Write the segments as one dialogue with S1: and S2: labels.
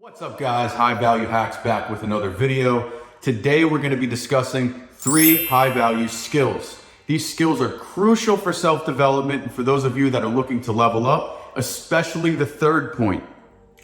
S1: What's up guys, High Value Hacks back with another video. Today we're going to be discussing 3 high value skills. These skills are crucial for self-development and for those of you that are looking to level up, especially the third point.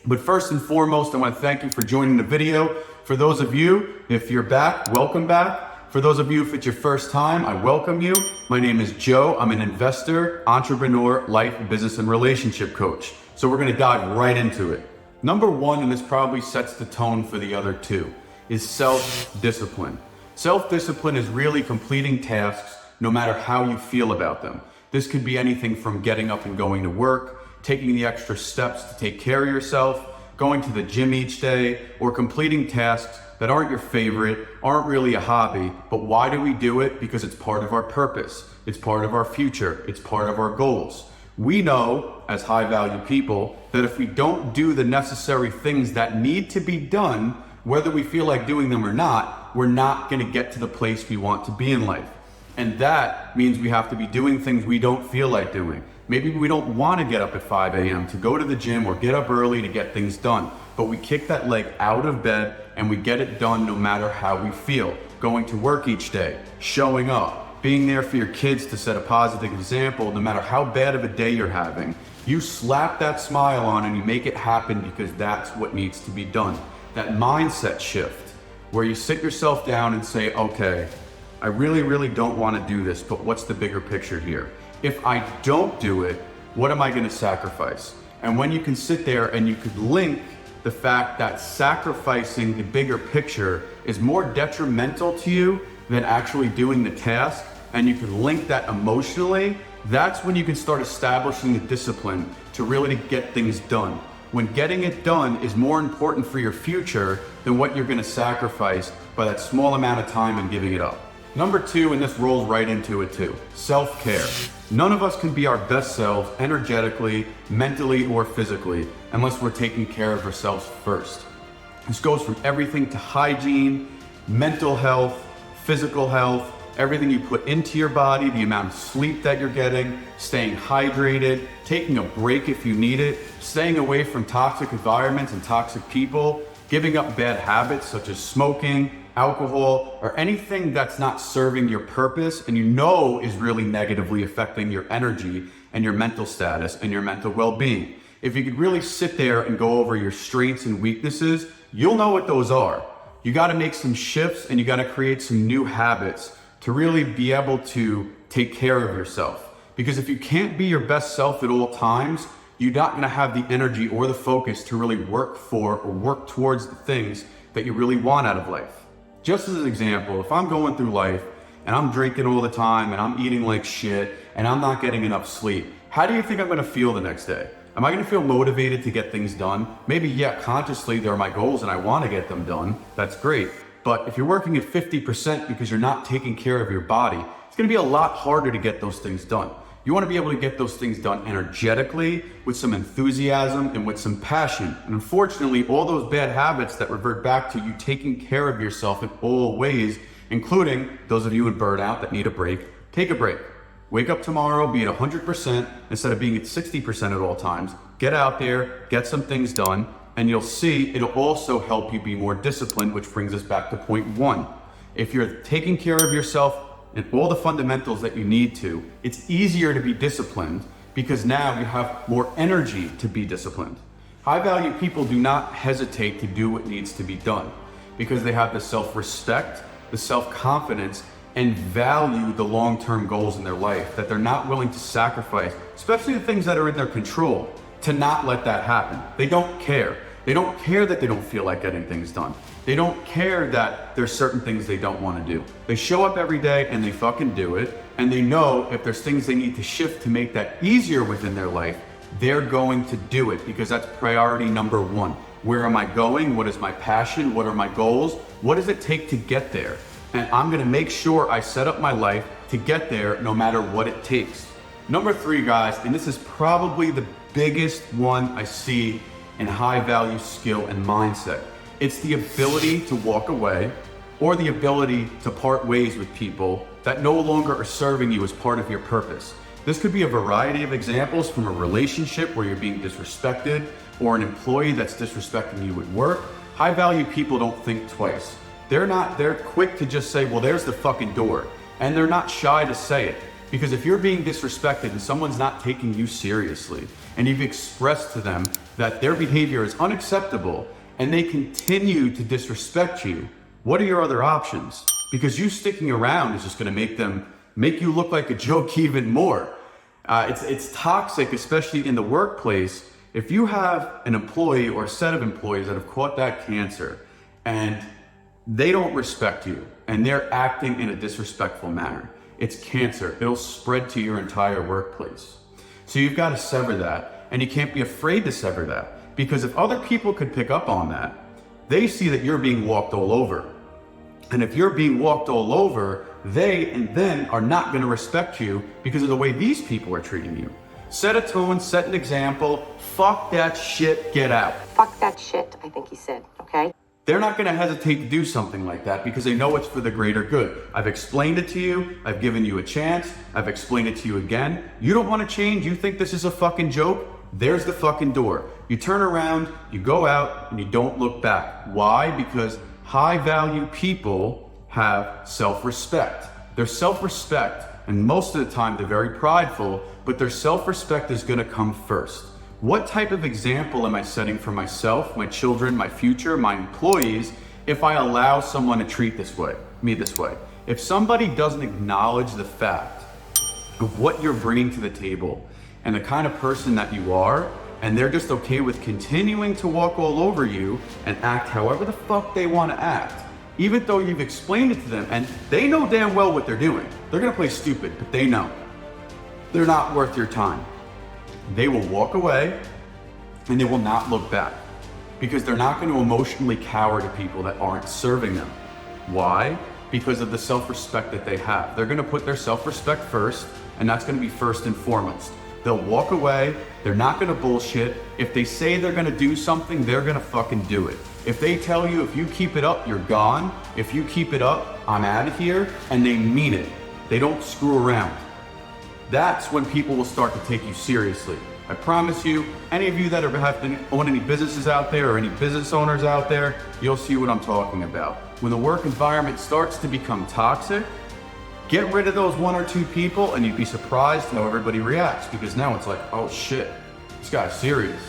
S1: But first and foremost, I want to thank you for joining the video. For those of you, if you're back, welcome back. For those of you, if it's your first time, I welcome you. My name is Joe. I'm an investor, entrepreneur, life, business, and relationship coach. So we're going to dive right into it. Number 1, and this probably sets the tone for the other 2, is self-discipline. Self-discipline is really completing tasks no matter how you feel about them. This could be anything from getting up and going to work, taking the extra steps to take care of yourself, going to the gym each day, or completing tasks that aren't your favorite, aren't really a hobby, but why do we do it? Because it's part of our purpose, it's part of our future, it's part of our goals. We know, as high value people, that if we don't do the necessary things that need to be done, whether we feel like doing them or not, we're not gonna get to the place we want to be in life. And that means we have to be doing things we don't feel like doing. Maybe we don't wanna get up at 5 a.m. to go to the gym or get up early to get things done, but we kick that leg out of bed and we get it done no matter how we feel. Going to work each day, showing up, being there for your kids to set a positive example no matter how bad of a day you're having. You slap that smile on and you make it happen because that's what needs to be done. That mindset shift where you sit yourself down and say, okay, I really don't want to do this, but what's the bigger picture here? If I don't do it, what am I going to sacrifice? And when you can sit there and you could link the fact that sacrificing the bigger picture is more detrimental to you than actually doing the task, and you can link that emotionally, that's when you can start establishing the discipline to really get things done. When getting it done is more important for your future than what you're gonna sacrifice by that small amount of time and giving it up. Number 2, and this rolls right into it too, self-care. None of us can be our best selves energetically, mentally, or physically unless we're taking care of ourselves first. This goes from everything to hygiene, mental health, physical health, everything you put into your body, the amount of sleep that you're getting, staying hydrated, taking a break if you need it, staying away from toxic environments and toxic people, giving up bad habits such as smoking, alcohol, or anything that's not serving your purpose and you know is really negatively affecting your energy and your mental status and your mental well-being. If you could really sit there and go over your strengths and weaknesses, you'll know what those are. You got to make some shifts and you got to create some new habits to really be able to take care of yourself. Because if you can't be your best self at all times, you're not gonna have the energy or the focus to really work for or work towards the things that you really want out of life. Just as an example, if I'm going through life and I'm drinking all the time and I'm eating like shit and I'm not getting enough sleep, how do you think I'm gonna feel the next day? Am I gonna feel motivated to get things done? Maybe, yeah, consciously there are my goals and I wanna get them done, that's great. But if you're working at 50% because you're not taking care of your body, it's gonna be a lot harder to get those things done. You wanna be able to get those things done energetically, with some enthusiasm and with some passion. And unfortunately, all those bad habits that revert back to you taking care of yourself in all ways, including those of you in burnout that need a break, take a break. Wake up tomorrow, be at 100% instead of being at 60% at all times. Get out there, get some things done, and you'll see it'll also help you be more disciplined, which brings us back to point 1. If you're taking care of yourself and all the fundamentals that you need to, it's easier to be disciplined because now you have more energy to be disciplined. High value people do not hesitate to do what needs to be done because they have the self-respect, the self-confidence, and value the long-term goals in their life that they're not willing to sacrifice, especially the things that are in their control, to not let that happen. They don't care. They don't care that they don't feel like getting things done. They don't care that there's certain things they don't want to do. They show up every day and they fucking do it. And they know if there's things they need to shift to make that easier within their life, they're going to do it because that's priority number 1. Where am I going? What is my passion? What are my goals? What does it take to get there? And I'm gonna make sure I set up my life to get there no matter what it takes. Number 3, guys, and this is probably the biggest one I see in high value skill and mindset. It's the ability to walk away or the ability to part ways with people that no longer are serving you as part of your purpose. This could be a variety of examples, from a relationship where you're being disrespected, or an employee that's disrespecting you at work. High value people don't think twice. They're quick to just say, well, there's the fucking door. And they're not shy to say it. Because if you're being disrespected and someone's not taking you seriously, and you've expressed to them that their behavior is unacceptable, and they continue to disrespect you, what are your other options? Because you sticking around is just gonna make you look like a joke even more. It's toxic, especially in the workplace. If you have an employee or a set of employees that have caught that cancer and they don't respect you and they're acting in a disrespectful manner, it's cancer. It'll spread to your entire workplace. So you've got to sever that, and you can't be afraid to sever that, because if other people could pick up on that, they see that you're being walked all over. And if you're being walked all over, they and then are not going to respect you because of the way these people are treating you. Set a tone, set an example. Fuck that shit, get out.
S2: Fuck that shit, I think he said, okay?
S1: They're not going to hesitate to do something like that because they know it's for the greater good. I've explained it to you. I've given you a chance. I've explained it to you again. You don't want to change. You think this is a fucking joke? There's the fucking door. You turn around, you go out, and you don't look back. Why? Because high value people have self-respect. Their self-respect, and most of the time they're very prideful, but their self-respect is going to come first. What type of example am I setting for myself, my children, my future, my employees, if I allow someone to treat me this way? If somebody doesn't acknowledge the fact of what you're bringing to the table and the kind of person that you are, and they're just okay with continuing to walk all over you and act however the fuck they want to act, even though you've explained it to them and they know damn well what they're doing. They're gonna play stupid, but they know. They're not worth your time. They will walk away and they will not look back, because they're not going to emotionally cower to people that aren't serving them. Why? Because of the self-respect that they have. They're going to put their self-respect first, and that's going to be first and foremost. They'll walk away. They're not going to bullshit. If they say they're going to do something, they're going to fucking do it. If they tell you, if you keep it up, you're gone. If you keep it up, I'm out of here. And they mean it. They don't screw around. That's when people will start to take you seriously. I promise you, any of you that own any businesses out there or any business owners out there, you'll see what I'm talking about. When the work environment starts to become toxic, get rid of those one or two people and you'd be surprised how everybody reacts, because now it's like, oh shit, this guy's serious.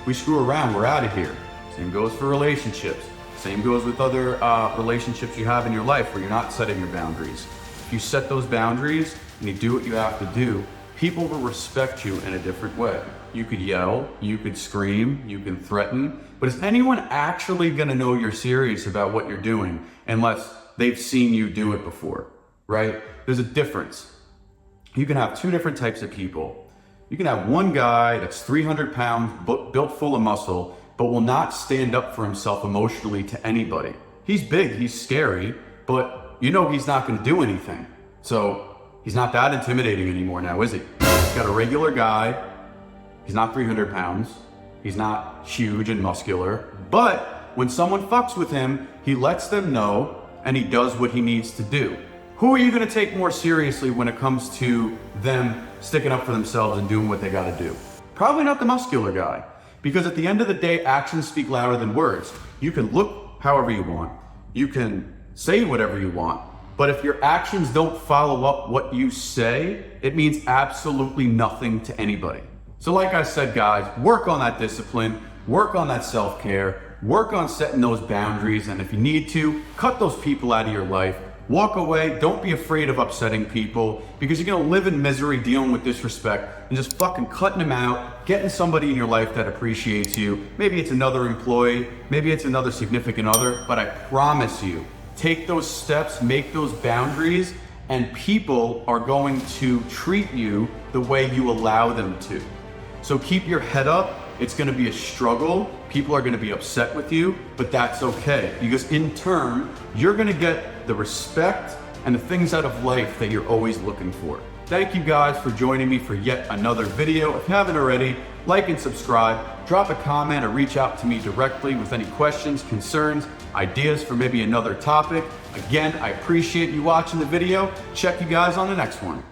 S1: We screw around, we're out of here. Same goes for relationships. Same goes with other relationships you have in your life where you're not setting your boundaries. If you set those boundaries and you do what you have to do, people will respect you in a different way. You could yell, you could scream, you can threaten, but is anyone actually gonna know you're serious about what you're doing unless they've seen you do it before, right? There's a difference. You can have two different types of people. You can have one guy that's 300 pounds, built full of muscle, but will not stand up for himself emotionally to anybody. He's big, he's scary, but you know he's not gonna do anything. So he's not that intimidating anymore now, is he? He's got a regular guy. He's not 300 pounds. He's not huge and muscular. But when someone fucks with him, he lets them know and he does what he needs to do. Who are you going to take more seriously when it comes to them sticking up for themselves and doing what they got to do? Probably not the muscular guy. Because at the end of the day, actions speak louder than words. You can look however you want. You can say whatever you want. But if your actions don't follow up what you say, it means absolutely nothing to anybody. So like I said, guys, work on that discipline, work on that self-care, work on setting those boundaries, and if you need to, cut those people out of your life. Walk away. Don't be afraid of upsetting people, because you're gonna live in misery dealing with disrespect and just fucking cutting them out, getting somebody in your life that appreciates you. Maybe it's another employee, maybe it's another significant other, but I promise you, take those steps, make those boundaries, and people are going to treat you the way you allow them to. So keep your head up. It's gonna be a struggle. People are gonna be upset with you, but that's okay, because in turn, you're gonna get the respect and the things out of life that you're always looking for. Thank you guys for joining me for yet another video. If you haven't already, like and subscribe, drop a comment or reach out to me directly with any questions, concerns, ideas for maybe another topic. Again, I appreciate you watching the video. Check you guys on the next one.